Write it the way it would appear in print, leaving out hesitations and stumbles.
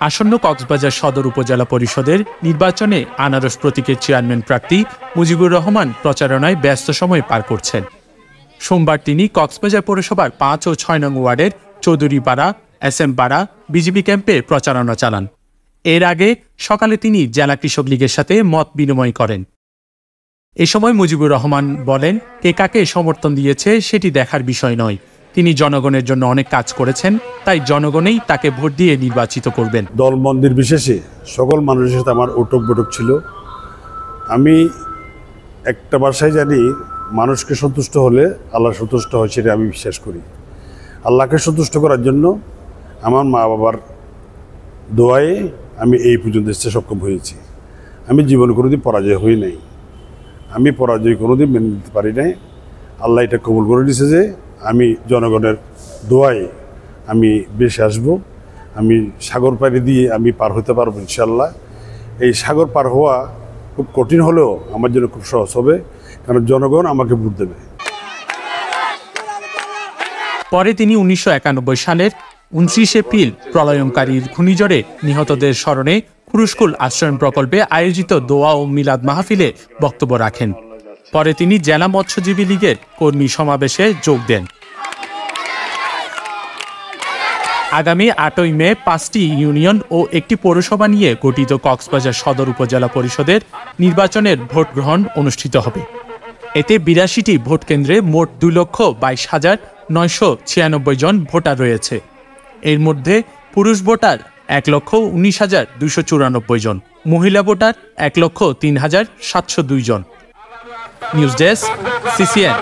আসন্ন কক্সবাজার সদর উপজেলা পরিষদের নির্বাচনে আনারস প্রতীকের চেয়ারম্যান প্রার্থী মুজিবুর রহমান প্রচারণায় ব্যস্ত সময় পার করছেন। সোমবার তিনি কক্সবাজার পৌরসভার ৫ ও ৬ নং ওয়ার্ডের চৌধুরীপাড়া, SM পাড়া বিজেপি ক্যাম্পে প্রচারণা চালান। এর আগে সকালে তিনি জেলা কৃষক লীগের সাথে মত বিনিময় করেন। এ সময় মুজিবুর রহমান বলেন, কে কাকে সমর্থন দিয়েছে সেটি দেখার বিষয় নয়। তিনি জনগণের জন্য অনেক কাজ করেছেন, তাই জনগণই তাকে ভোট দিয়ে নির্বাচিত করবেন। দল মন্দির বিশেষে সকল মানুষের সাথে আমার উঠক বৈঠক ছিল। আমি একটা ভাষায় জানি, মানুষকে সন্তুষ্ট হলে আল্লাহ সন্তুষ্ট হয়, সেটা আমি বিশ্বাস করি। আল্লাহকে সন্তুষ্ট করার জন্য আমার মা বাবার দোয়ায়ে আমি এই পর্যন্ত এসে সক্ষম হয়েছি। আমি জীবনে কোনোদিন পরাজয় হই নাই, আমি পরাজয় কোনোদিন মেনে নিতে পারি নাই। আল্লাহ এটা কবুল করে দিয়েছে যে আমি জনগণের দোয়ায় আমি বেশি আসব। আমি সাগর পাড়ি দিয়ে আমি পার হতে পারবো ইনশাল্লাহ। এই সাগর পার হওয়া খুব কঠিন হলেও আমার জন্য খুব সহজ হবে, কারণ জনগণ আমাকে ভোট দেবে। পরে তিনি ১৯৯১ সালের ২৯ এপ্রিল প্রলয়ঙ্কারীর ঘূর্ণিঝড়ে নিহতদের স্মরণে কুরুশকুল আশ্রয়ণ প্রকল্পে আয়োজিত দোয়া ও মিলাদ মাহফিলে বক্তব্য রাখেন। পরে তিনি জেলা মৎস্যজীবী লীগের কর্মী সমাবেশে যোগ দেন। আগামী ৮ই মে ৫টি ইউনিয়ন ও একটি পৌরসভা নিয়ে গঠিত কক্সবাজার সদর উপজেলা পরিষদের নির্বাচনের ভোট গ্রহণ অনুষ্ঠিত হবে। এতে ৮২টি ভোট কেন্দ্রে মোট ২,২২,৯৯৬ জন ভোটার রয়েছে। এর মধ্যে পুরুষ ভোটার ১,১৯,২৯৪ জন, মহিলা ভোটার ১,০৩,৭০২ জন। News desk, CCN।